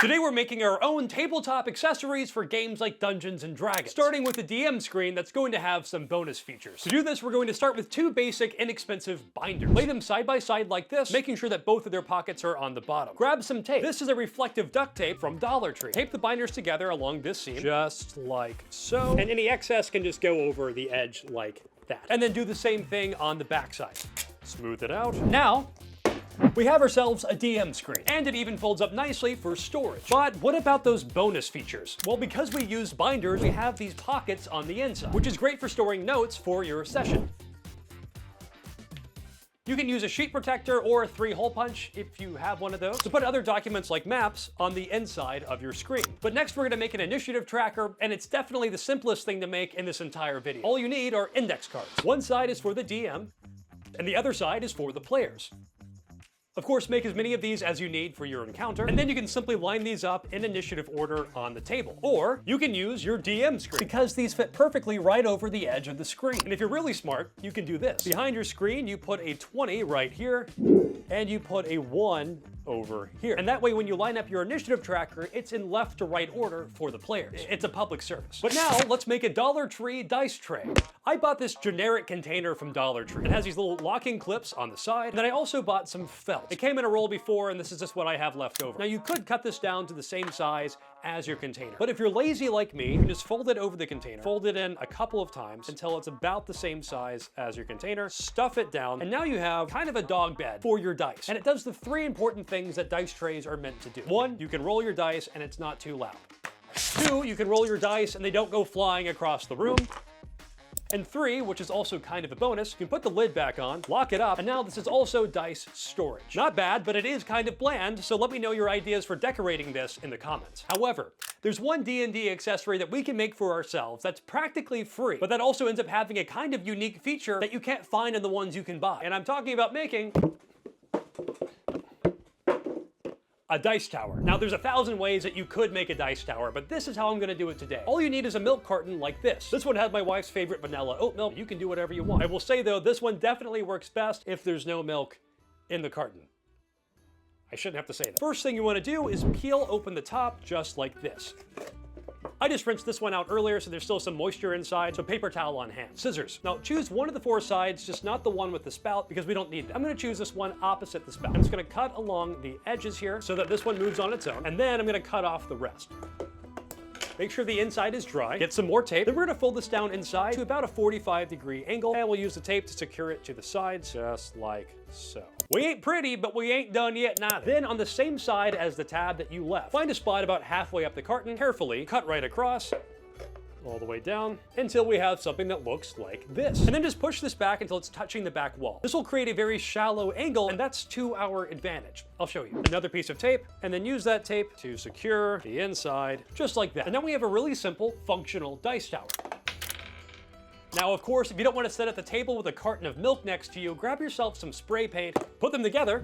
Today we're making our own tabletop accessories for games like Dungeons & Dragons, starting with the DM screen that's going to have some bonus features. To do this, we're going to start with two basic, inexpensive binders. Lay them side by side like this, making sure that both of their pockets are on the bottom. Grab some tape. This is a reflective duct tape from Dollar Tree. Tape the binders together along this seam, just like so, and any excess can just go over the edge like that. And then do the same thing on the back side. Smooth it out. Now, we have ourselves a DM screen, and it even folds up nicely for storage. But what about those bonus features? Well, because we use binders, we have these pockets on the inside, which is great for storing notes for your session. You can use a sheet protector or a 3-hole punch if you have one of those to put other documents like maps on the inside of your screen. But next we're going to make an initiative tracker, and it's definitely the simplest thing to make in this entire video. All you need are index cards. One side is for the DM, and the other side is for the players. Of course, make as many of these as you need for your encounter, and then you can simply line these up in initiative order on the table. Or you can use your DM screen, because these fit perfectly right over the edge of the screen. And if you're really smart, you can do this. Behind your screen, you put a 20 right here, and you put a 1 over here. And that way, when you line up your initiative tracker, it's in left to right order for the players. It's a public service. But now, let's make a Dollar Tree dice tray. I bought this generic container from Dollar Tree. It has these little locking clips on the side, and then I also bought some felt. It came in a roll before, and this is just what I have left over. Now, you could cut this down to the same size as your container. But if you're lazy like me, you can just fold it over the container, fold it in a couple of times until it's about the same size as your container, stuff it down, and now you have kind of a dog bed for your dice. And it does the 3 important things that dice trays are meant to do. 1, you can roll your dice and it's not too loud. 2, you can roll your dice and they don't go flying across the room. And 3, which is also kind of a bonus, you can put the lid back on, lock it up, and now this is also dice storage. Not bad, but it is kind of bland, so let me know your ideas for decorating this in the comments. However, there's one D&D accessory that we can make for ourselves that's practically free, but that also ends up having a kind of unique feature that you can't find in the ones you can buy. And I'm talking about making a dice tower. Now, there's 1,000 ways that you could make a dice tower, but this is how I'm gonna do it today. All you need is a milk carton like this. This one had my wife's favorite vanilla oat milk. You can do whatever you want. I will say though, this one definitely works best if there's no milk in the carton. I shouldn't have to say that. First thing you wanna do is peel open the top just like this. I just rinsed this one out earlier, so there's still some moisture inside, so paper towel on hand. Scissors. Now choose one of the 4 sides, just not the one with the spout, because we don't need that. I'm gonna choose this one opposite the spout. I'm just gonna cut along the edges here so that this one moves on its own, and then I'm gonna cut off the rest. Make sure the inside is dry. Get some more tape. Then we're gonna fold this down inside to about a 45-degree angle, and we'll use the tape to secure it to the sides, just like so. We ain't pretty, but we ain't done yet neither. Then on the same side as the tab that you left, find a spot about halfway up the carton, carefully cut right across, all the way down, until we have something that looks like this. And then just push this back until it's touching the back wall. This will create a very shallow angle, and that's to our advantage. I'll show you. Another piece of tape, and then use that tape to secure the inside, just like that. And then we have a really simple, functional dice tower. Now, of course, if you don't want to sit at the table with a carton of milk next to you, grab yourself some spray paint, put them together,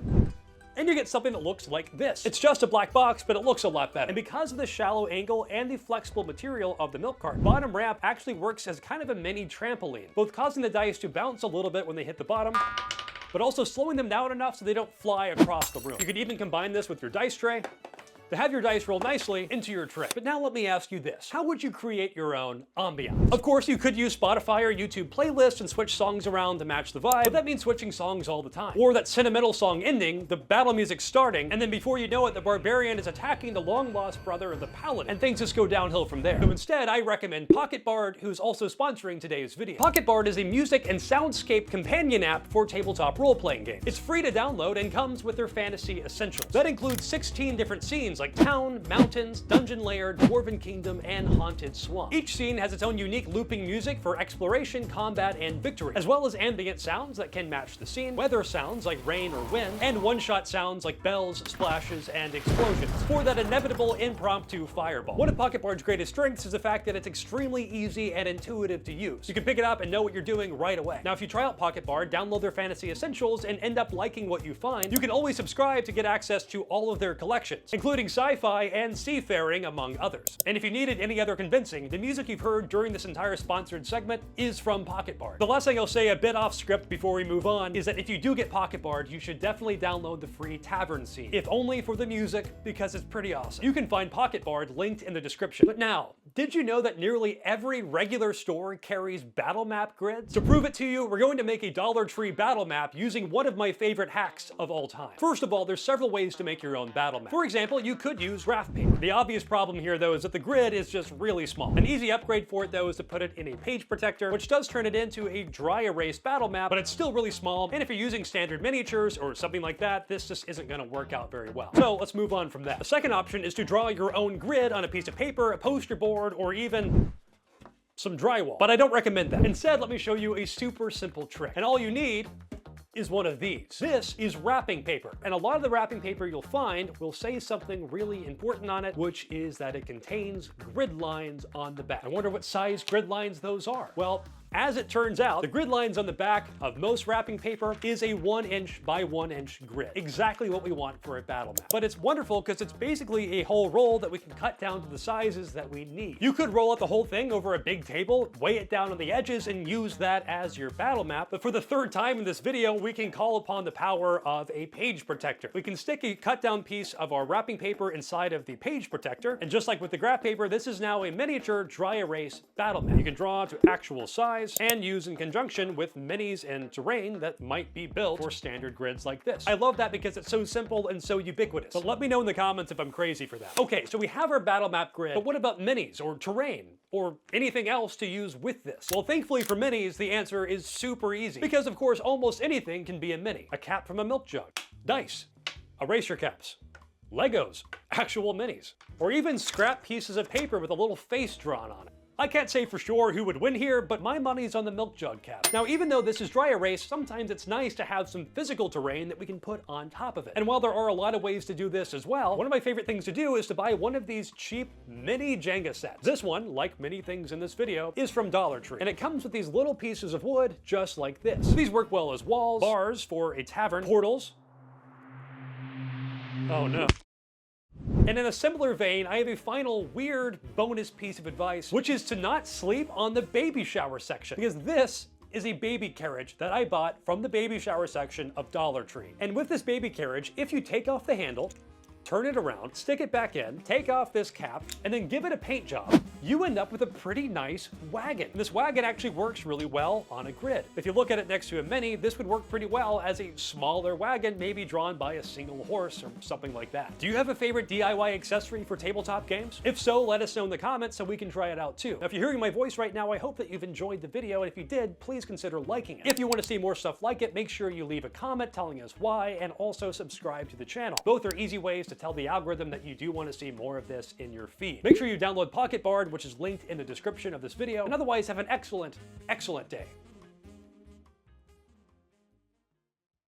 and you get something that looks like this. It's just a black box, but it looks a lot better. And because of the shallow angle and the flexible material of the milk carton, bottom wrap actually works as kind of a mini trampoline, both causing the dice to bounce a little bit when they hit the bottom, but also slowing them down enough so they don't fly across the room. You could even combine this with your dice tray to have your dice roll nicely into your tray. But now let me ask you this. How would you create your own ambiance? Of course, you could use Spotify or YouTube playlists and switch songs around to match the vibe, but that means switching songs all the time. Or that sentimental song ending, the battle music starting, and then before you know it, the barbarian is attacking the long-lost brother of the paladin, and things just go downhill from there. So instead, I recommend Pocket Bard, who's also sponsoring today's video. Pocket Bard is a music and soundscape companion app for tabletop role-playing games. It's free to download and comes with their fantasy essentials. That includes 16 different scenes like town, mountains, dungeon lair, dwarven kingdom, and haunted swamp. Each scene has its own unique looping music for exploration, combat, and victory, as well as ambient sounds that can match the scene, weather sounds like rain or wind, and one-shot sounds like bells, splashes, and explosions for that inevitable impromptu fireball. One of Pocket Bard's greatest strengths is the fact that it's extremely easy and intuitive to use. You can pick it up and know what you're doing right away. Now, if you try out Pocket Bard, download their fantasy essentials, and end up liking what you find, you can always subscribe to get access to all of their collections, including sci-fi, and seafaring, among others. And if you needed any other convincing, the music you've heard during this entire sponsored segment is from Pocket Bard. The last thing I'll say a bit off script before we move on is that if you do get Pocket Bard, you should definitely download the free tavern scene, if only for the music, because it's pretty awesome. You can find Pocket Bard linked in the description. But now, did you know that nearly every regular store carries battlemap grids? To prove it to you, we're going to make a Dollar Tree battle map using one of my favorite hacks of all time. First of all, there's several ways to make your own battle map. For example, you could use graph paper. The obvious problem here, though, is that the grid is just really small. An easy upgrade for it, though, is to put it in a page protector, which does turn it into a dry erase battle map, but it's still really small, and if you're using standard miniatures or something like that, this just isn't going to work out very well. So let's move on from that. The second option is to draw your own grid on a piece of paper, a poster board, or even some drywall. But I don't recommend that. Instead, let me show you a super simple trick. And all you need is one of these. This is wrapping paper. And a lot of the wrapping paper you'll find will say something really important on it, which is that it contains grid lines on the back. I wonder what size grid lines those are. Well, as it turns out, the grid lines on the back of most wrapping paper is a 1" by 1" grid. Exactly what we want for a battle map. But it's wonderful because it's basically a whole roll that we can cut down to the sizes that we need. You could roll out the whole thing over a big table, weigh it down on the edges, and use that as your battle map. But for the third time in this video, we can call upon the power of a page protector. We can stick a cut down piece of our wrapping paper inside of the page protector, and just like with the graph paper, this is now a miniature dry erase battle map. You can draw to actual size and use in conjunction with minis and terrain that might be built for standard grids like this. I love that because it's so simple and so ubiquitous. But let me know in the comments if I'm crazy for that. Okay, so we have our battle map grid, but what about minis or terrain or anything else to use with this? Well, thankfully for minis, the answer is super easy because of course almost anything can be a mini. A cap from a milk jug, dice, eraser caps, Legos, actual minis, or even scrap pieces of paper with a little face drawn on it. I can't say for sure who would win here, but my money's on the milk jug cap. Now, even though this is dry erase, sometimes it's nice to have some physical terrain that we can put on top of it. And while there are a lot of ways to do this as well, one of my favorite things to do is to buy one of these cheap mini Jenga sets. This one, like many things in this video, is from Dollar Tree. And it comes with these little pieces of wood just like this. These work well as walls, bars for a tavern, portals. Oh no. And in a similar vein, I have a final weird bonus piece of advice, which is to not sleep on the baby shower section, because this is a baby carriage that I bought from the baby shower section of Dollar Tree. And with this baby carriage, if you take off the handle, turn it around, stick it back in, take off this cap, and then give it a paint job, you end up with a pretty nice wagon. And this wagon actually works really well on a grid. If you look at it next to a mini, this would work pretty well as a smaller wagon, maybe drawn by a single horse or something like that. Do you have a favorite DIY accessory for tabletop games? If so, let us know in the comments so we can try it out too. Now, if you're hearing my voice right now, I hope that you've enjoyed the video, and if you did, please consider liking it. If you want to see more stuff like it, make sure you leave a comment telling us why, and also subscribe to the channel. Both are easy ways to tell the algorithm that you do want to see more of this in your feed. Make sure you download Pocket Bard, which is linked in the description of this video, and otherwise have an excellent, excellent day.